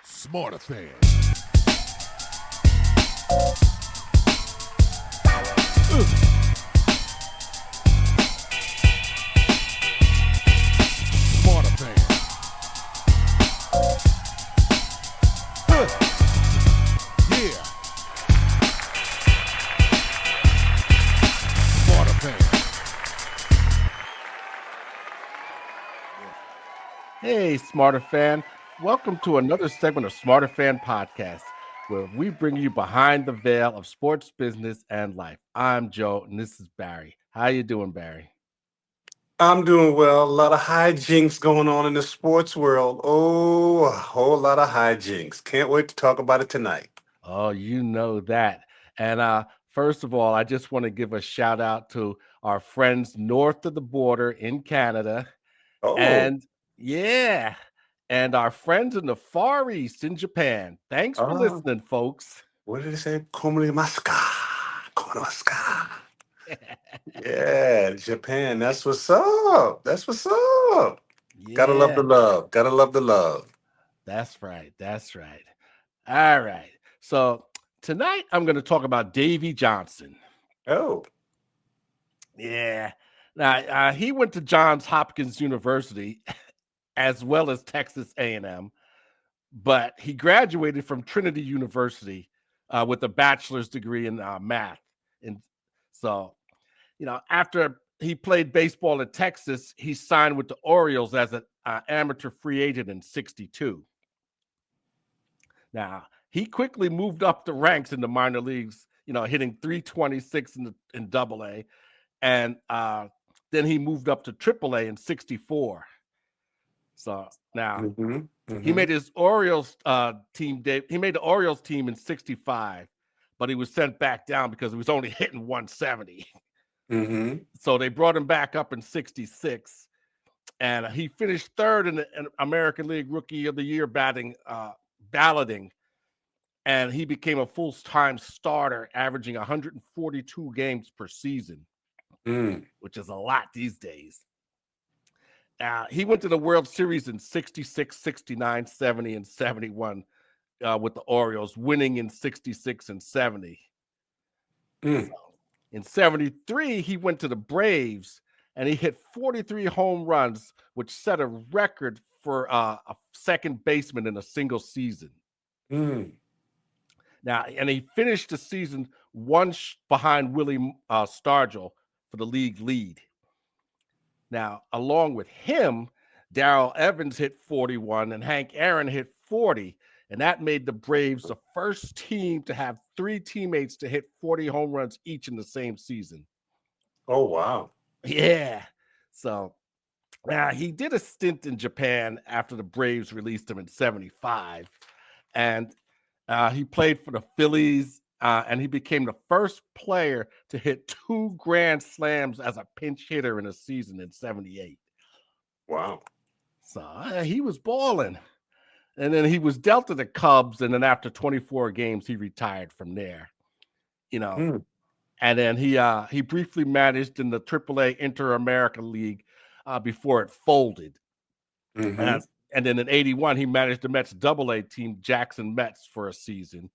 Smarterfan. Smarterfan. Yeah. Smarterfan. Hey, Smarterfan. Welcome to another segment of Smarterfan Podcast, where we bring you behind the veil of sports, business, and life. I'm Joe, and this is Barry. How you doing, Barry? I'm doing well. A lot of hijinks going on in the sports world. Oh, a whole lot of hijinks. Can't wait to talk about it tonight. Oh, you know that. And first of all, I just want to give a shout out to our friends north of the border in Canada, Oh, and yeah, and our friends in the Far East in Japan. Thanks for ah, listening, folks. what did it say? Komurimasu ka? Komurimasu ka? Yeah, Japan. That's what's up. That's what's up. Gotta love Yeah. the love. Gotta love the love. That's right. That's right. All right. So tonight I'm going to talk about Davey Johnson. Oh, Yeah. Now he went to Johns Hopkins University as well as Texas A&M, but he graduated from Trinity University with a bachelor's degree in math. And so, after he played baseball in Texas, he signed with the Orioles as an amateur free agent in '62. Now, he quickly moved up the ranks in the minor leagues, hitting 326 in double A. And then he moved up to triple A in '64. So now mm-hmm, he mm-hmm, made his Orioles team. He made the Orioles team in '65, but he was sent back down because he was only hitting 170. mm-hmm. So they brought him back up in '66. And he finished third in the American League Rookie of the Year balloting. And he became a full-time starter, averaging 142 games per season, Mm. which is a lot these days. He went to the World Series in '66, '69, '70, and '71 with the Orioles, winning in '66 and '70. Mm. So, in '73, he went to the Braves, and he hit 43 home runs, which set a record for a second baseman in a single season. Mm. Now, and he finished the season one behind Willie Stargell for the league lead. Now, along with him, Darrell Evans hit 41 and Hank Aaron hit 40. And that made the Braves the first team to have three teammates to hit 40 home runs each in the same season. Oh, wow. Yeah. So he did a stint in Japan after the Braves released him in '75. And he played for the Phillies, and he became the first player to hit 2 grand slams as a pinch hitter in a season in '78. Wow. So he was balling. And then he was dealt to the Cubs, and then after 24 games, he retired from there. Mm. And then he briefly managed in the AAA Inter-America League before it folded. Mm-hmm. And then in '81, he managed the Mets AA team, Jackson Mets, for a season.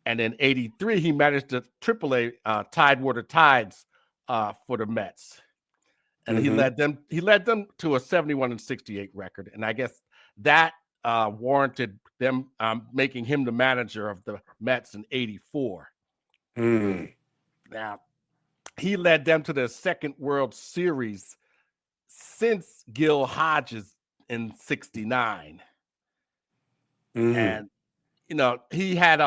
And in '83, he managed the AAA Tidewater Tides for the Mets. And Mm-hmm. he led them to a 71 and 68 record. And I guess that warranted them making him the manager of the Mets in '84. Mm. Now, he led them to their second World Series since Gil Hodges in '69. Mm. And he had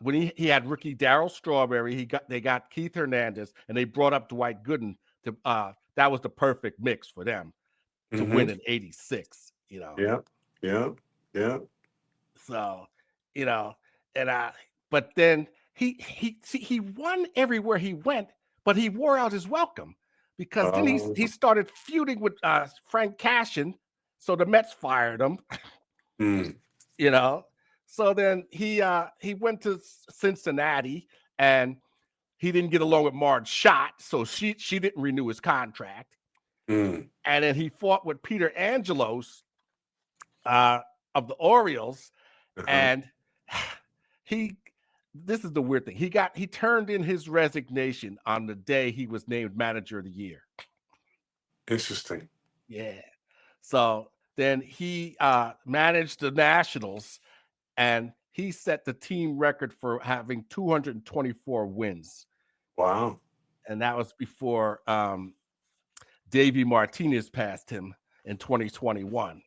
when he had rookie Darryl Strawberry, they got Keith Hernandez, and they brought up Dwight Gooden to that was the perfect mix for them to win Mm-hmm. in '86. Yeah. Yeah. Yeah. So you know, and but then he won everywhere he went, but he wore out his welcome because then he Um, started feuding with Frank Cashin, so the Mets fired him. mm. you know. So then he went to Cincinnati, and he didn't get along with Marge Schott, so she didn't renew his contract. Mm. And then he fought with Peter Angelos of the Orioles, And he, this is the weird thing. He turned in his resignation on the day he was named manager of the year. Interesting. Yeah. So then he managed the Nationals, and he set the team record for having 224 wins. Wow. And that was before Davey Martinez passed him in 2021.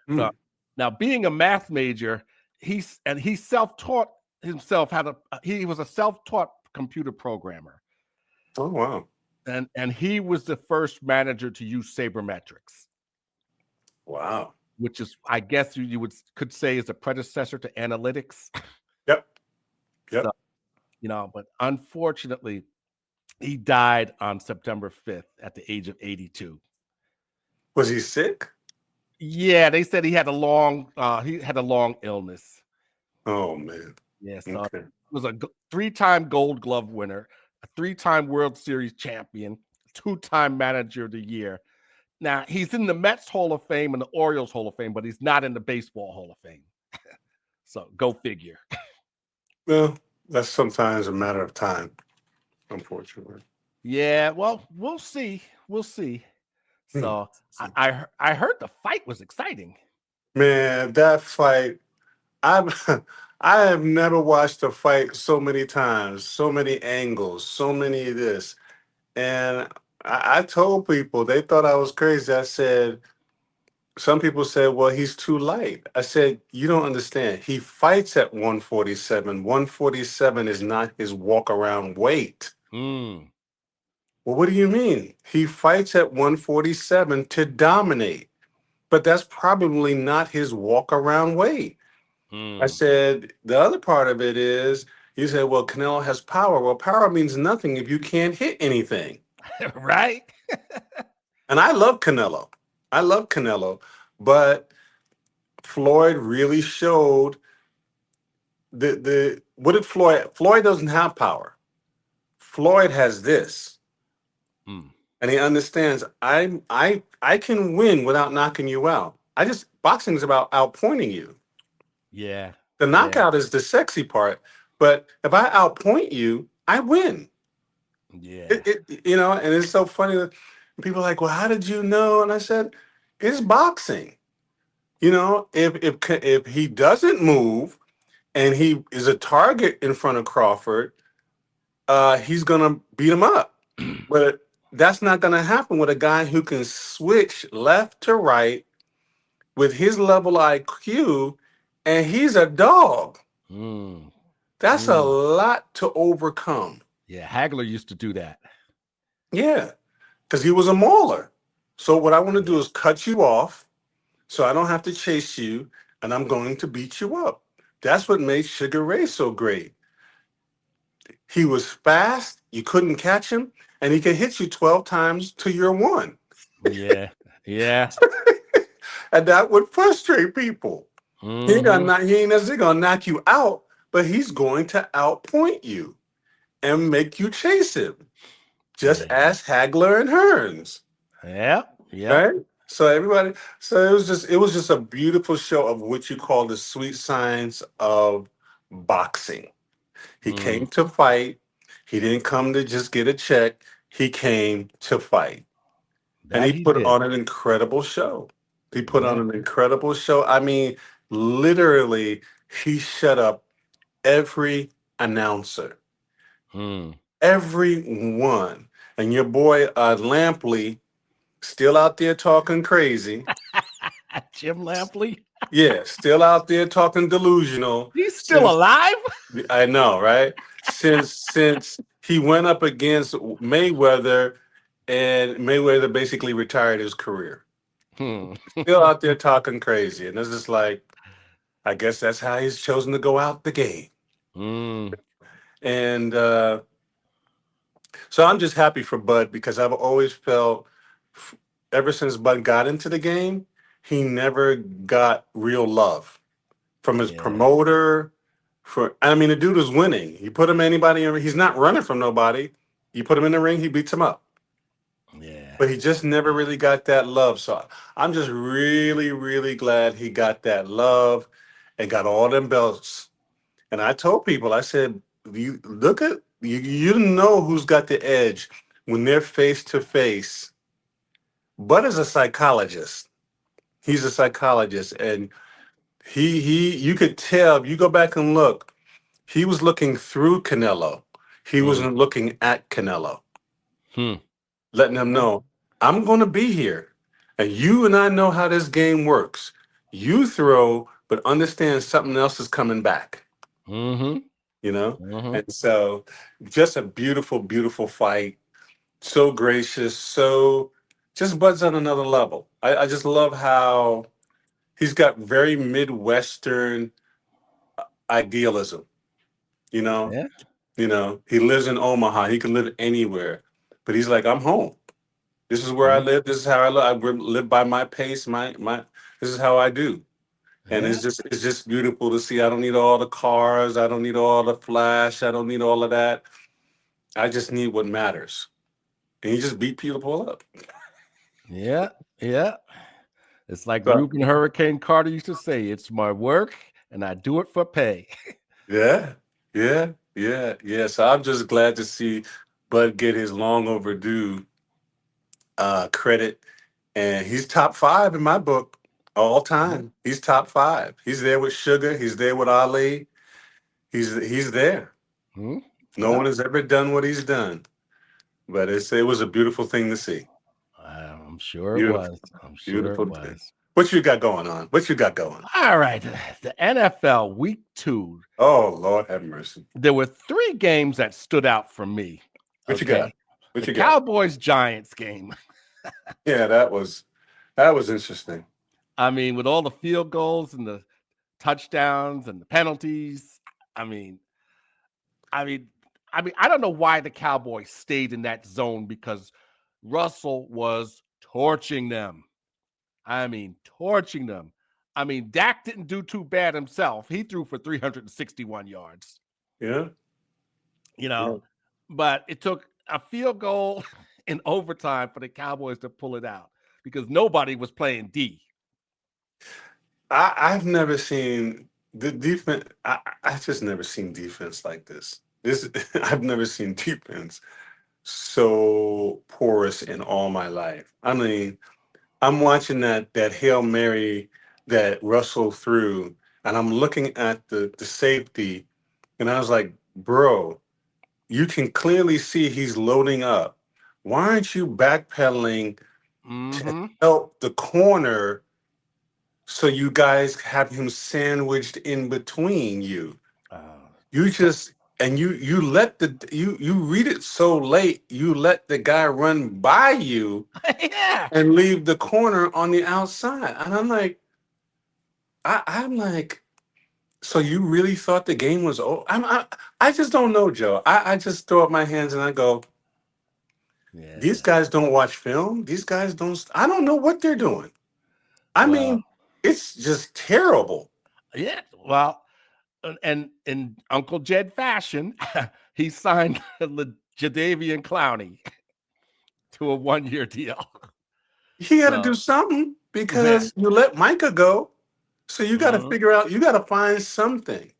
So now, being a math major, he self-taught himself he was a self-taught computer programmer. Oh, wow. And he was the first manager to use sabermetrics. Wow. Which is, I guess you could say, is a predecessor to analytics. Yep. So, but unfortunately, he died on September 5th at the age of 82. Was he sick? Yeah, they said he had a long illness. Oh, man. Yeah, so he was a 3-time Gold Glove winner, a 3-time World Series champion, 2-time Manager of the Year. Now, he's in the Mets Hall of Fame and the Orioles Hall of Fame, but he's not in the Baseball Hall of Fame. So go figure. Well, that's sometimes a matter of time, unfortunately. Yeah, well, we'll see. We'll see. So I heard the fight was exciting. Man, that fight, I have never watched a fight so many times, so many angles, so many of this. And I told people, they thought I was crazy. I said, some people said, well, he's too light. I said, you don't understand. He fights at 147. 147 is not his walk around weight. Well, what do you mean? He fights at 147 to dominate, but that's probably not his walk around weight. I said, the other part of it is, you said, well, Canelo has power. Well, power means nothing if you can't hit anything. Right? And I love Canelo. But Floyd really showed what did Floyd doesn't have power. Floyd has this. And he understands I can win without knocking you out. Boxing is about outpointing you. Yeah. The knockout is the sexy part, but if I outpoint you, I win. Yeah. And it's so funny that people are like, well, how did you know? And I said, it's boxing. If he doesn't move and he is a target in front of Crawford, he's gonna beat him up. But that's not gonna happen with a guy who can switch left to right with his level IQ, and he's a dog. That's a lot to overcome. Yeah, Hagler used to do that. Yeah, because he was a mauler. So what I want to do is cut you off so I don't have to chase you, and I'm going to beat you up. That's what made Sugar Ray so great. He was fast, you couldn't catch him, and he could hit you 12 times till you're one. Yeah. And that would frustrate people. He ain't necessarily gonna knock you out, but he's going to outpoint you and make you chase him. Just ask Hagler and Hearns. Yeah. Right? So it was just a beautiful show of what you call the sweet science of boxing. He came to fight. He didn't come to just get a check. He came to fight. And he put on an incredible show. I mean, literally, he shut up every announcer. Everyone. And your boy Lampley still out there talking crazy. Jim Lampley? Yeah, still out there talking delusional. He's still alive? I know, right? Since he went up against Mayweather, and Mayweather basically retired his career. Still out there talking crazy. And it's just like, I guess that's how he's chosen to go out the game. And so I'm just happy for Bud, because I've always felt, ever since Bud got into the game, he never got real love from his promoter. The dude was winning. You put him anybody in, he's not running from nobody. You put him in the ring, he beats him up. Yeah. But he just never really got that love. So I'm just really, really glad he got that love. and got all them belts. And I told people, I said, you look at you know who's got the edge when they're face to face. Bud is a psychologist. He's a psychologist, and he you could tell if you go back and look, he was looking through Canelo. He Mm. wasn't looking at Canelo, Hmm. letting him know, I'm going to be here. And you and I know how this game works. You throw, but understand something else is coming back, Mm-hmm. you know? Mm-hmm. And so just a beautiful, beautiful fight. So gracious, so just Bud's on another level. I just love how he's got very Midwestern idealism, you know? Yeah. You know, he lives in Omaha. He can live anywhere. But he's like, I'm home. This is where I Mhm. live. This is how I live. Live by my pace. My this is how I do. And Yeah. it's just beautiful to see. I don't need all the cars. I don't need all the flash. I don't need all of that. I just need what matters. And he just beat people up. Yeah. Yeah. It's like So Reuben Hurricane Carter used to say, it's my work and I do it for pay. yeah, yeah. So I'm just glad to see Bud get his long overdue credit. And he's top five in my book all Mhm. time. He's top five. He's there with Sugar. He's there with Ali. He's there. Mhm. No Yeah. one has ever done what he's done. But it was a beautiful thing to see. I'm sure it Beautiful, was. I'm sure it beautiful thing. was. What you got going on? What you got going? All right. The NFL week 2. Oh Lord have mercy. There were 3 games that stood out for me. What you got? Okay. What The you got? Cowboys Giants game. Yeah, that was interesting. I mean, with all the field goals and the touchdowns and the penalties. I mean, I mean, I don't know why the Cowboys stayed in that zone because Russell was torching them. I mean, torching them. I mean, Dak didn't do too bad himself. He threw for 361 yards, Yeah. you Yeah. know, but it took a field goal in overtime for the Cowboys to pull it out because nobody was playing D. I've never seen the defense. I just never seen defense like this. This I've never seen defense so porous in all my life. I mean, I'm watching that Hail Mary that Russell threw, and I'm looking at the safety, and I was like, bro, you can clearly see he's loading up. Why aren't you backpedaling to Mm-hmm. help the corner so you guys have him sandwiched in between you? You So just and you let you read it so late, you let the guy run by you yeah, and leave the corner on the outside. And I'm like, so you really thought the game was over? I just don't know, Joe. I just throw up my hands and I go, these yeah. guys don't watch film. These guys don't. I don't know what they're doing. I Well, mean, it's just terrible. yeah. Well, and in Uncle Jed fashion, he signed Jadeveon Clowney to a 1-year deal. He had to do So, something man. because you let Micah go. So you got to Mhm. figure out. You got to find something.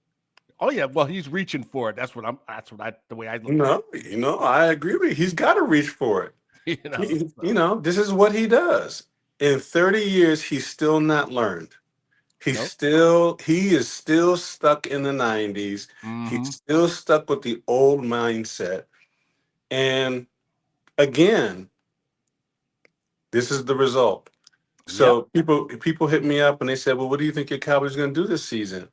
Oh yeah, well, he's reaching for it. That's the way I look at No, I agree with you. He's got to reach for it. it. So This is what he does. In 30 years, he's still not learned. nope. He is still stuck in the 90s. He's Mm-hmm. still stuck with the old mindset. And again, this is the result. Yep. So people hit me up and they said, "Well, what do you think your Cowboys are going to do this season?"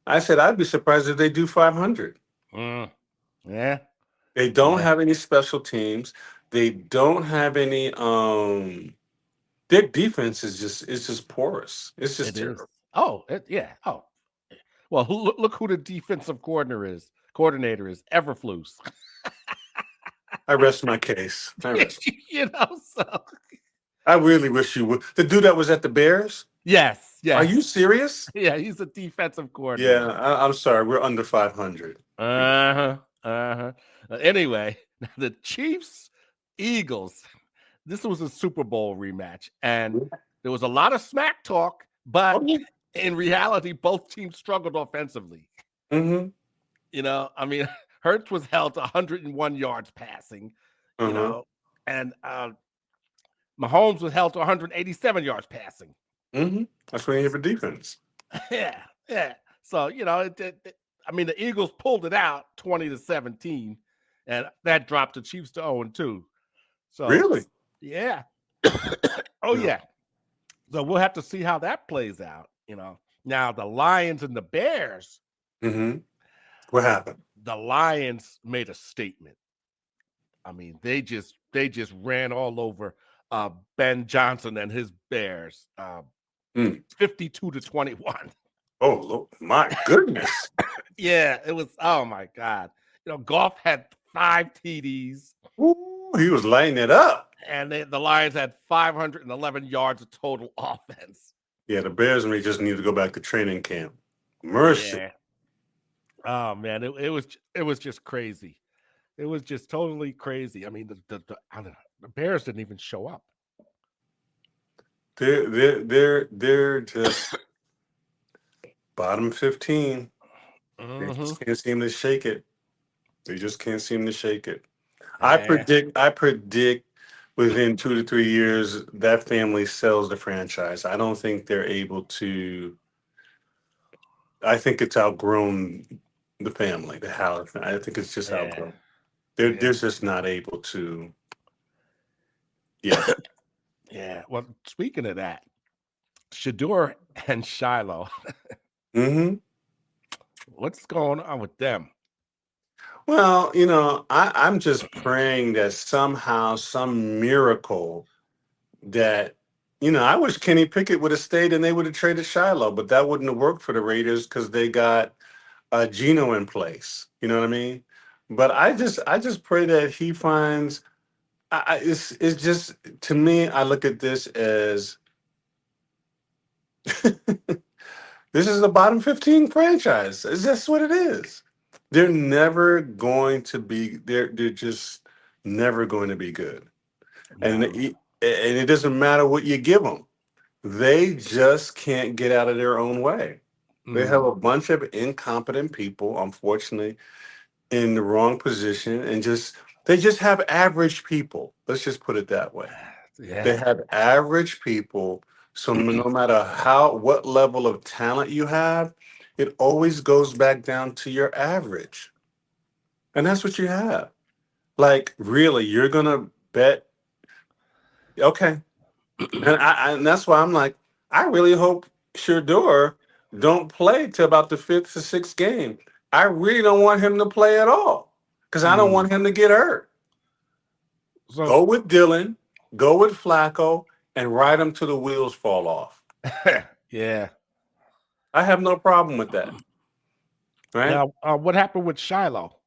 I said, "I'd be surprised if they do 500." Mm. Yeah. They don't Yeah. have any special teams. They don't have any their defense is just porous. It's just It is. terrible. Oh, yeah. Oh, well, look who the defensive coordinator is. Everflus. I rest my case. So I really wish you would. The dude that was at the Bears? yes, Are you yes. serious? Yeah, he's a defensive Yeah, coordinator. I'm sorry. We're under 500. Uh-huh. Uh-huh. Anyway, the Chiefs Eagles. This was a Super Bowl rematch, and there was a lot of smack talk, Oh, but yeah. in reality, both teams struggled offensively. Mm-hmm. I mean, Hurts was held to 101 yards passing, Uh-huh. and Mahomes was held to 187 yards passing. Mm-hmm. That's what you have for defense. Yeah. So, I mean, the Eagles pulled it out 20-17, and that dropped the Chiefs to 0-2. So, Really? yeah. Oh, yeah. So we'll have to see how that plays out. Now the Lions and the Bears. Mm-hmm. What happened? The Lions made a statement. I mean, they just ran all over Ben Johnson and his Bears, 52-21. Oh, my goodness. Yeah, it was. Oh my God. Goff had 5 TDs. Ooh, he was lighting it up. And the Lions had 511 yards of total offense. Yeah, the Bears may just need to go back to training camp. Mercy. Yeah. Oh man, it was just crazy. It was just totally crazy. I mean, the Bears didn't even show up. They're just bottom 15. Mm-hmm. They just can't seem to shake it. They just can't seem to shake it. Yeah. I predict within 2 to 3 years that family sells the franchise. I don't think they're able to. I think it's outgrown the family, the house. I think it's just outgrown. They're just not able to. Yeah. Yeah. Well, speaking of that, Shedeur and Shiloh. Mm-hmm. What's going on with them? Well, I'm just praying that somehow, some miracle that, I wish Kenny Pickett would have stayed and they would have traded Shiloh, but that wouldn't have worked for the Raiders because they got Geno in place. You know what I mean? But I just pray that he finds. It's just, to me, I look at this as this is the bottom 15 franchise. Is that's what it is. They're never going to be. They're just never going to be good. And it doesn't matter what you give them. They just can't get out of their own way. They have a bunch of incompetent people, unfortunately, in the wrong position, and they just have average people. Let's just put it that way. Yeah. They have average people. So no matter what level of talent you have, it always goes back down to your average. And that's what you have. Like, really, you're gonna bet. Okay. And that's why I'm like, I really hope Shedeur don't play till about the 5th or 6th game. I really don't want him to play at all because I don't want him to get hurt. So, go with Dylan, go with Flacco, and ride him till the wheels fall off. Yeah. I have no problem with that. Right? Now, what happened with Shiloh?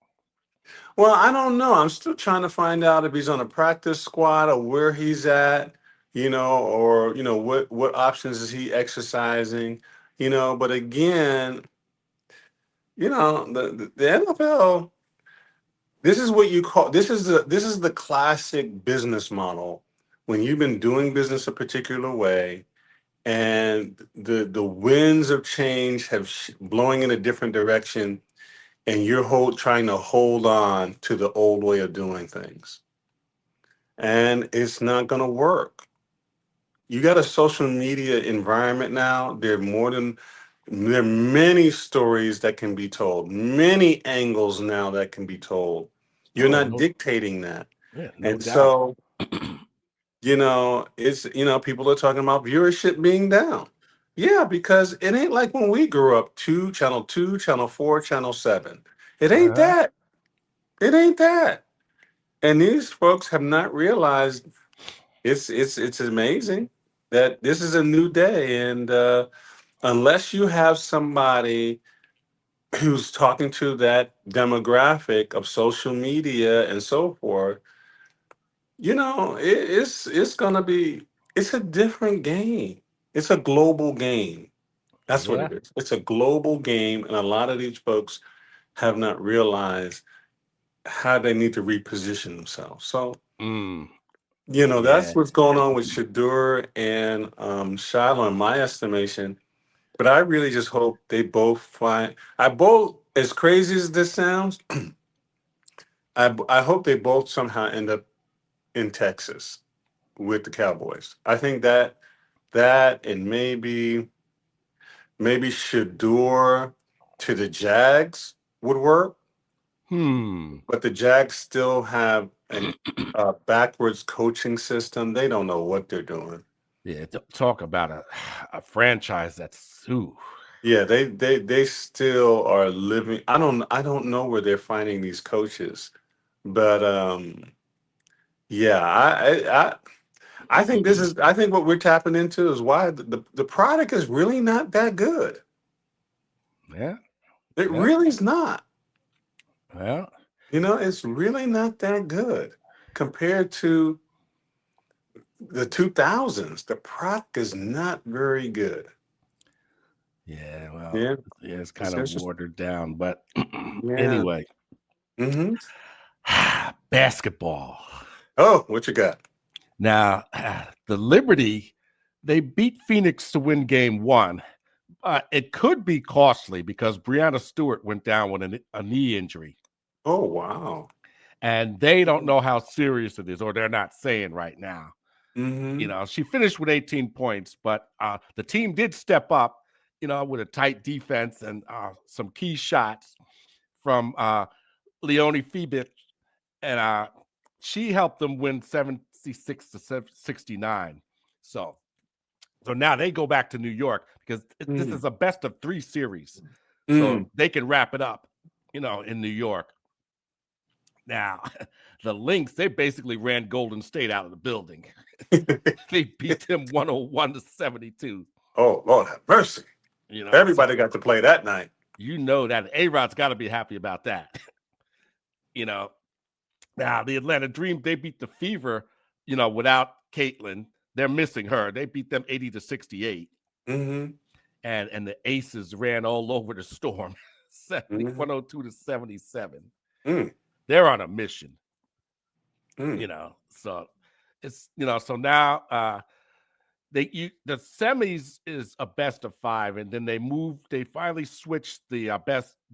Well, I don't know. I'm still trying to find out if he's on a practice squad or where he's at, or what options is he exercising, But again, the NFL. This is what you call this is the classic business model when you've been doing business a particular way, and the winds of change have blowing in a different direction, and you're trying to hold on to the old way of doing things. And it's not going to work. You got a social media environment now. There are many stories that can be told, many angles now that can be told. You're not dictating that. Yeah, And doubt. so, it's, people are talking about viewership being down. Yeah, because it ain't like when we grew up, channel 2, channel 4, channel 7. It ain't that. It ain't that. And these folks have not realized it's amazing that this is a new day. And unless you have somebody who's talking to that demographic of social media and so forth, it's gonna be it's a different game. It's a global game. That's what it is. It's a global game, and a lot of these folks have not realized how they need to reposition themselves. So, that's what's going on with Shedeur and Shiloh, in my estimation. But I really just hope they both find. I both, as crazy as this sounds, I hope they both somehow end up in Texas with the Cowboys. I think that and maybe Shedeur to the Jags would work, Hmm. but the Jags still have a backwards coaching system. They don't know what they're doing. Yeah, talk about a franchise that's ooh. Yeah, they still are living. I don't know where they're finding these coaches, but yeah, I think I think what we're tapping into is why the product is really not that good. Yeah, It yeah. really is not. Well, It's really not that good compared to the 2000s. The product is not very good. yeah, well, Yeah, yeah, it's it's kind of interesting. watered down, but Yeah. anyway, Mm-hmm. basketball. Oh, what you got? Now, the Liberty, they beat Phoenix to win game one. It could be costly because Breanna Stewart went down with a knee injury, Oh, wow. and they don't know how serious it is, or they're not saying right now. Mm-hmm. She finished with 18 points, but the team did step up, with a tight defense and some key shots from Leonie Phoebus, and she helped them win 76 to 69. So now they go back to New York because this Mm-hmm. is a best of 3 series. Mm. So they can wrap it up, in New York. Now, the Lynx, they basically ran Golden State out of the building. They beat them 101 to 72. Oh, Lord have mercy. So Everybody got to play that night. that A-Rod's got to be happy about that. you know, Now the Atlanta Dream, they beat the Fever, without Caitlin. They're missing her. They beat them 80 to 68. Mm-hmm. And the Aces ran all over the Storm, Mm-hmm. 102 to 77. Mm. They're on a mission, Mm. So it's so now the semis is a best of 5, and then they finally switched the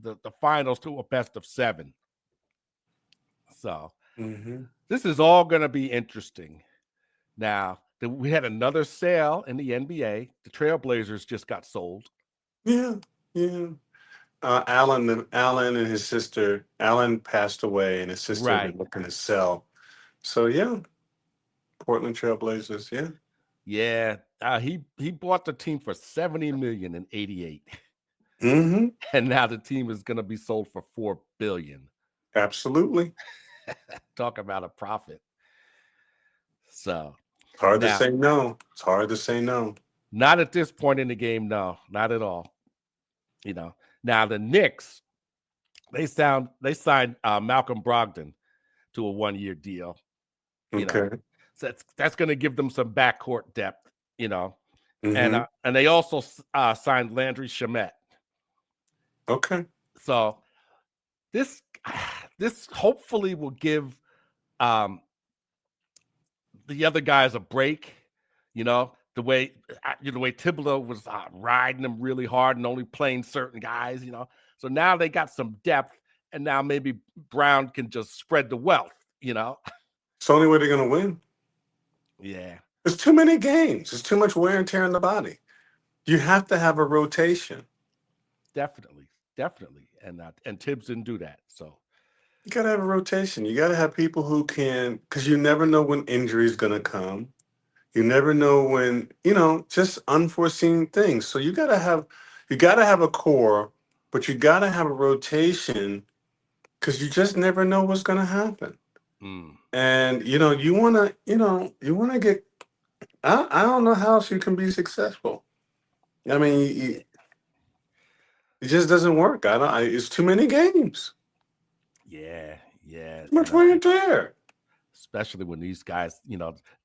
the finals to a best of 7. So Mm-hmm. this is all going to be interesting. Now, we had another sale in the NBA. The Trailblazers just got sold. Yeah, yeah. Alan and his sister. Alan passed away, and his sister had Right. been looking to sell. So yeah, Portland Trailblazers. Yeah. Yeah. He bought the team for $70 million in '88, Mm-hmm. and now the team is going to be sold for $4 billion. Absolutely. Talk about a profit. So Hard to now, say no. It's hard to say no. not at this point in the game, no, not at all. Now the Knicks, they signed Malcolm Brogdon to a 1-year deal. Okay. So that's going to give them some backcourt depth. Mm-hmm. And they also signed Landry Shamet. Okay. So this hopefully will give the other guys a break. The way Thibodeau was riding them really hard and only playing certain guys. So now they got some depth, and now maybe Brown can just spread the wealth. It's the only way they're gonna win. Yeah, There's too many games. There's too much wear and tear in the body. You have to have a rotation. definitely, and Tibbs didn't do that. So You gotta have a rotation. You gotta have people who can, because you never know when injury is gonna come. You never know when, just unforeseen things. So you gotta have a core, but you gotta have a rotation because you just never know what's gonna happen. mm, And you wanna get. I don't know how else you can be successful. I mean, it just doesn't work. I don't. It's too many games. yeah, Too much wear and tear. especially when these guys,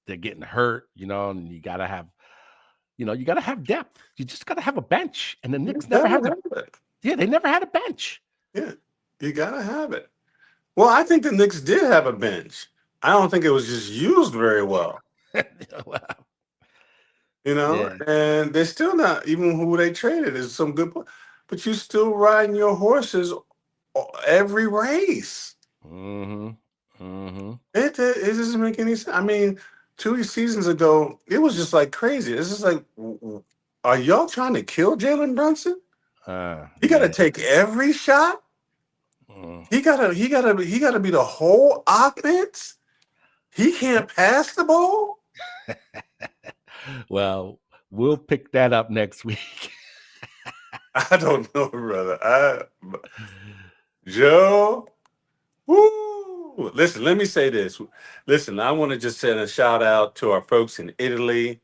they're getting hurt, and you gotta have depth. You just gotta have a bench, and the You Knicks never gotta had have it. they never had a bench. Yeah, you gotta have it. Well, I think the Knicks did have a bench. I don't think it was just used very well. Well, Yeah. and they're still not even who they traded is some good, but you still riding your horses every race. Mm-hmm. Mm-hmm. It doesn't make any sense. I mean, 2 seasons ago, it was just like crazy. It's just like, are y'all trying to kill Jalen Brunson? He got to Yeah. take every shot. Mm. He gotta be the whole offense. He can't pass the ball. Well, we'll pick that up next week. I don't know, brother. Joe, woo! Listen, let me say this. Listen, I want to just send a shout out to our folks in Italy.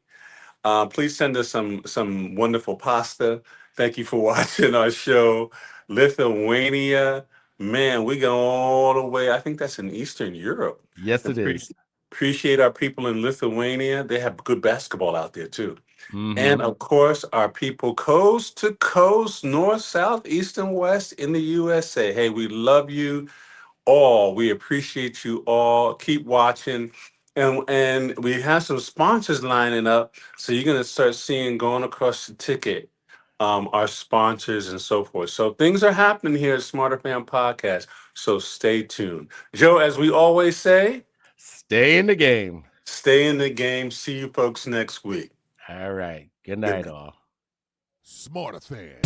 Please send us some wonderful pasta. Thank you for watching our show. Lithuania, man, we go all the way. I think that's in Eastern Europe. Yes, it is. Appreciate our people in Lithuania. They have good basketball out there too. Mm-hmm. And of course, our people coast to coast, north, south, east, and west in the USA. Hey, we love you all. We appreciate you all. Keep watching. And we have some sponsors lining up. So you're gonna start seeing going across the ticket, our sponsors and so forth. So things are happening here at Smarterfan Podcast. So stay tuned. Joe, as we always say, Stay in the game. stay in the game. See you folks next week. All right. Good Good night, all. Smarterfan.